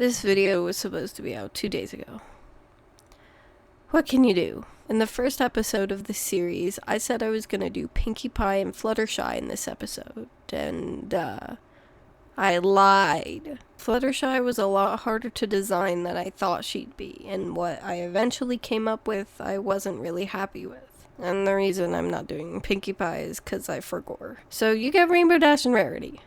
This video was supposed to be out 2 days ago. What can you do? In the first episode of this series, I said I was going to do Pinkie Pie and Fluttershy in this episode, and I lied. Fluttershy was a lot harder to design than I thought she'd be, and what I eventually came up with, I wasn't really happy with. And the reason I'm not doing Pinkie Pie is because I forgot. So you get Rainbow Dash and Rarity.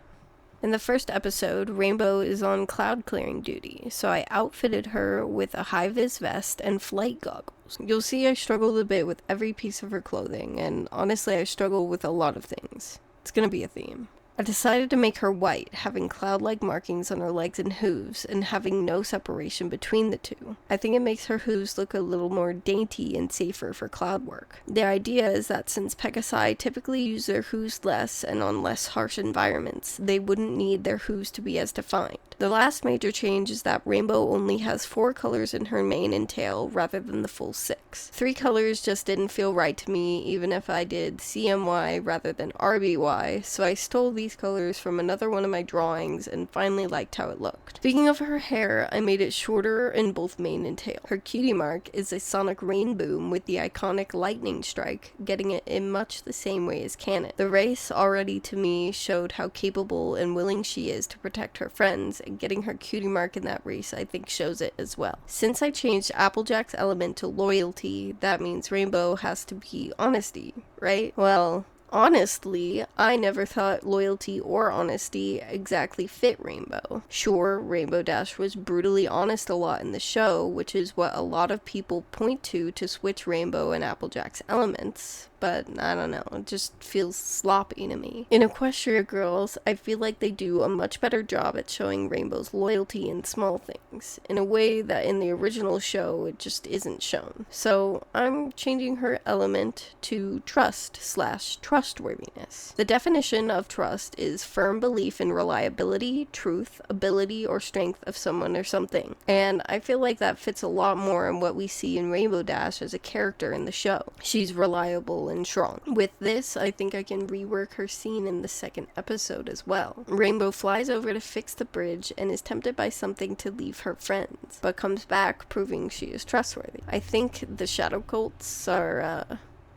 In the first episode, Rainbow is on cloud clearing duty, so I outfitted her with a high-vis vest and flight goggles. You'll see I struggled a bit with every piece of her clothing, and honestly I struggle with a lot of things. It's gonna be a theme. I decided to make her white, having cloud-like markings on her legs and hooves, and having no separation between the two. I think it makes her hooves look a little more dainty and safer for cloud work. The idea is that since Pegasi typically use their hooves less and on less harsh environments, they wouldn't need their hooves to be as defined. The last major change is that Rainbow only has 4 colors in her mane and tail rather than the full 6. 3 colors just didn't feel right to me, even if I did CMY rather than RBY, so I stole these colors from another one of my drawings and finally liked how it looked. Speaking of her hair, I made it shorter in both mane and tail. Her cutie mark is a sonic rain boom with the iconic lightning strike, getting it in much the same way as Canon. The race already to me showed how capable and willing she is to protect her friends, and getting her cutie mark in that race I think shows it as well. Since I changed Applejack's element to loyalty, that means Rainbow has to be honesty, right? Well, honestly, I never thought loyalty or honesty exactly fit Rainbow. Sure, Rainbow Dash was brutally honest a lot in the show, which is what a lot of people point to switch Rainbow and Applejack's elements, but I don't know, it just feels sloppy to me. In Equestria Girls, I feel like they do a much better job at showing Rainbow's loyalty in small things, in a way that in the original show it just isn't shown. So I'm changing her element to trust/trustworthiness. The definition of trust is firm belief in reliability, truth, ability, or strength of someone or something. And I feel like that fits a lot more in what we see in Rainbow Dash as a character in the show. She's reliable and strong. With this, I think I can rework her scene in the second episode as well. Rainbow flies over to fix the bridge and is tempted by something to leave her friends, but comes back proving she is trustworthy. I think the Shadow Colts are,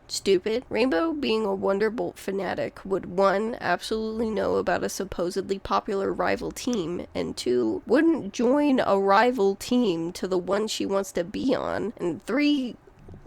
stupid. Rainbow, being a Wonderbolt fanatic, would 1, absolutely know about a supposedly popular rival team, and 2, wouldn't join a rival team to the one she wants to be on, and 3,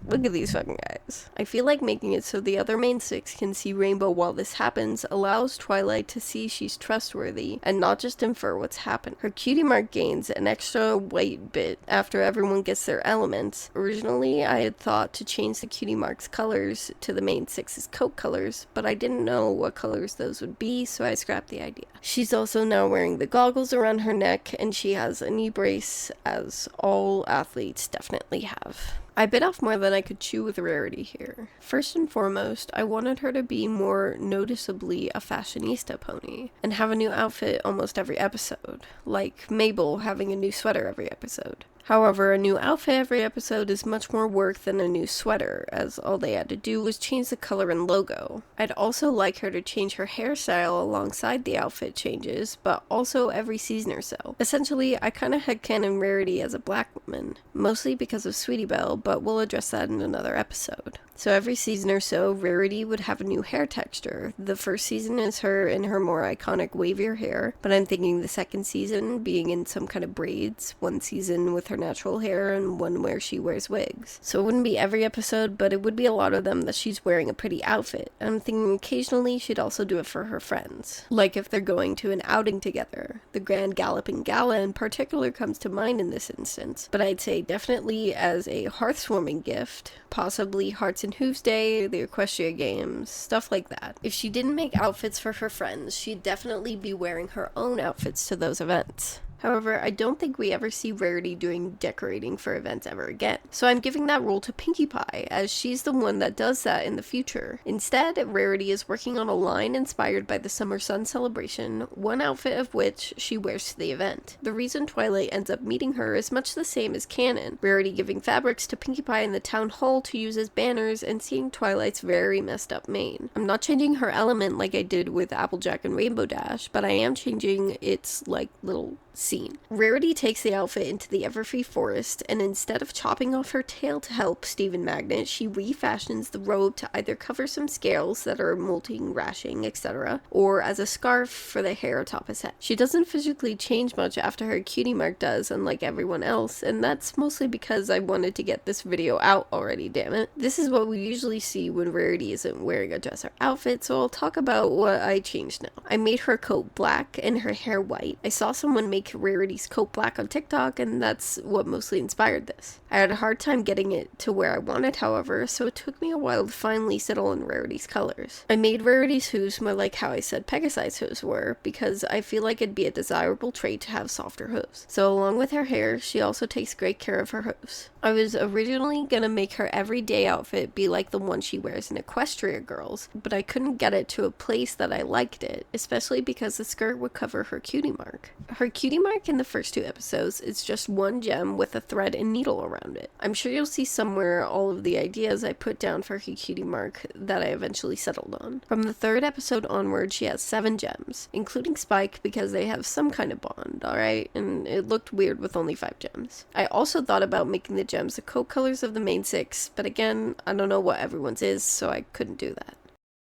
look at these fucking guys. I feel like making it so the other main 6 can see Rainbow while this happens allows Twilight to see she's trustworthy and not just infer what's happened. Her cutie mark gains an extra white bit after everyone gets their elements. Originally, I had thought to change the cutie mark's colors to the main 6's coat colors, but I didn't know what colors those would be, so I scrapped the idea. She's also now wearing the goggles around her neck, and she has a knee brace, as all athletes definitely have. I bit off more than I could chew with Rarity here. First and foremost, I wanted her to be more noticeably a fashionista pony, and have a new outfit almost every episode, like Mabel having a new sweater every episode. However, a new outfit every episode is much more work than a new sweater, as all they had to do was change the color and logo. I'd also like her to change her hairstyle alongside the outfit changes, but also every season or so. Essentially, I kinda headcanon Rarity as a black woman, mostly because of Sweetie Belle, but we'll address that in another episode. So every season or so, Rarity would have a new hair texture. The first season is her in her more iconic wavier hair, but I'm thinking the second season being in some kind of braids, one season with her natural hair, and one where she wears wigs. So it wouldn't be every episode, but it would be a lot of them that she's wearing a pretty outfit. I'm thinking occasionally she'd also do it for her friends, like if they're going to an outing together. The Grand Galloping Gala in particular comes to mind in this instance, but I'd say definitely as a hearthwarming gift, possibly Hearts and Hooves Day, the Equestria Games, stuff like that. If she didn't make outfits for her friends, she'd definitely be wearing her own outfits to those events. However, I don't think we ever see Rarity doing decorating for events ever again. So I'm giving that role to Pinkie Pie, as she's the one that does that in the future. Instead, Rarity is working on a line inspired by the Summer Sun celebration, one outfit of which she wears to the event. The reason Twilight ends up meeting her is much the same as canon, Rarity giving fabrics to Pinkie Pie in the town hall to use as banners and seeing Twilight's very messed up mane. I'm not changing her element like I did with Applejack and Rainbow Dash, but I am changing its, little scene. Rarity takes the outfit into the Everfree forest, and instead of chopping off her tail to help Stephen Magnet, she refashions the robe to either cover some scales that are molting, rashing, etc., or as a scarf for the hair atop his head. She doesn't physically change much after her cutie mark does, unlike everyone else, and that's mostly because I wanted to get this video out already, damn it. This is what we usually see when Rarity isn't wearing a dress or outfit, so I'll talk about what I changed now. I made her coat black and her hair white. I saw someone make Rarity's coat black on TikTok, and that's what mostly inspired this. I had a hard time getting it to where I wanted, however, so it took me a while to finally settle on Rarity's colors. I made Rarity's hooves more like how I said Pegasi's hooves were, because I feel like it'd be a desirable trait to have softer hooves. So along with her hair, she also takes great care of her hooves. I was originally gonna make her everyday outfit be like the one she wears in Equestria Girls, but I couldn't get it to a place that I liked it, especially because the skirt would cover her cutie mark. Her cutie mark in the first 2 episodes is just one gem with a thread and needle around it. I'm sure you'll see somewhere all of the ideas I put down for her cutie mark that I eventually settled on. From the 3rd episode onward, she has 7 gems, including Spike because they have some kind of bond, alright? And it looked weird with only 5 gems. I also thought about making the gems the coat colors of the main 6, but again, I don't know what everyone's is, so I couldn't do that.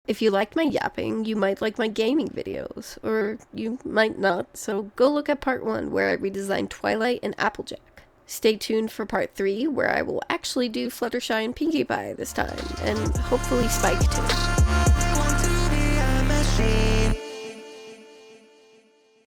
If you liked my yapping, you might like my gaming videos, or you might not, so go look at part 1 where I redesigned Twilight and Applejack. Stay tuned for part 3 where I will actually do Fluttershy and Pinkie Pie this time, and hopefully Spike too.